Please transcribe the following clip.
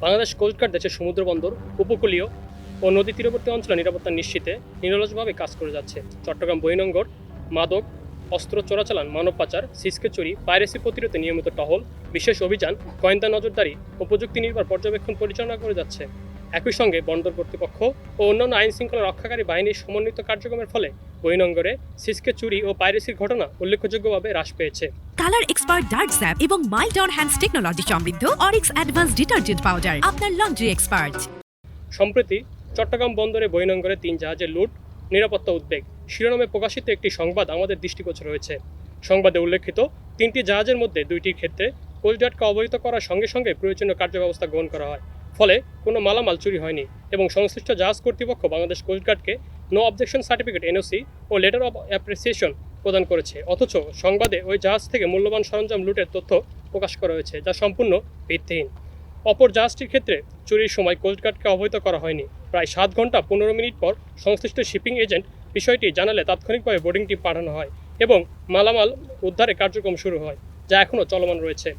Bangladesh coast guard দেশের সমুদ্র বন্দর, উপকূলীয় ও নদী তীরবর্তী অঞ্চলে নিরাপত্তা নিশ্চিতে নিরলসভাবে কাজ করে যাচ্ছে। চট্টগ্রাম বহির্নোঙর, মাদক, অস্ত্র চোরাচালান, মানব পাচার, সিসকে চুরি, পাইরেসি প্রতিরোধে নিয়মিত টহল, বিশেষ অভিযান, গোয়েন্দা নজরদারি ও প্রযুক্তি নির্ভর পর্যবেক্ষণ পরিচালনা করে যাচ্ছে। একই সঙ্গে বন্দর কর্তৃপক্ষ ও অন্যান্য আইন শৃঙ্খলা রক্ষাকারী বাহিনীর সমন্বিত কার্যক্রমের ফলে বহির্নোঙরে সিসকে চুরি ও পাইরেসির ঘটনা উল্লেখযোগ্যভাবে হ্রাস পেয়েছে। কালার এক্সপার্ট ডার্ক স্যাপ এবং মাইল্ড অন হ্যান্ডস টেকনোলজি সমৃদ্ধ অরিক্স অ্যাডভান্স ডিটারজেন্ট পাউডার আপনার লন্ড্রি এক্সপার্ট। সম্প্রতি চট্টগ্রাম বন্দরে বহির্নোঙরে 3 জাহাজের লুট, নিরাপত্তা উদ্বেগ শিরোনামে প্রকাশিত একটি সংবাদ আমাদের দৃষ্টিগোচর হয়েছে। সংবাদে উল্লেখিত 3টি জাহাজের মধ্যে 2টির ক্ষেত্রে কোস্টগার্ডকে অবহিত করার সঙ্গে সঙ্গে প্রয়োজনীয় কার্যব্যবস্থা গ্রহণ করা হয়। ফলে কোনো মালামাল চুরি হয়নি এবং সংশ্লিষ্ট জাহাজ কর্তৃপক্ষ বাংলাদেশ কোস্টগার্ডকে নো অবজেকশন সার্টিফিকেট এনওসি ও লেটার অব অ্যাপ্রিসিয়েশন প্রদান করেছে। অথচ সংবাদে ওই জাহাজ থেকে মূল্যবান সরঞ্জাম লুটের তথ্য প্রকাশ করা হয়েছে, যা সম্পূর্ণ ভিত্তিহীন। অপর জাহাজটির ক্ষেত্রে চুরির সময় কোস্টগার্ডকে অবহিত করা হয়নি। প্রায় 7 ঘন্টা 15 মিনিট পর সংশ্লিষ্ট শিপিং এজেন্ট বিষয়টি জানালে তাৎক্ষণিকভাবে বোর্ডিং টিম পাঠানো হয় এবং মালামাল উদ্ধারের কার্যক্রম শুরু হয়, যা এখনও চলমান রয়েছে।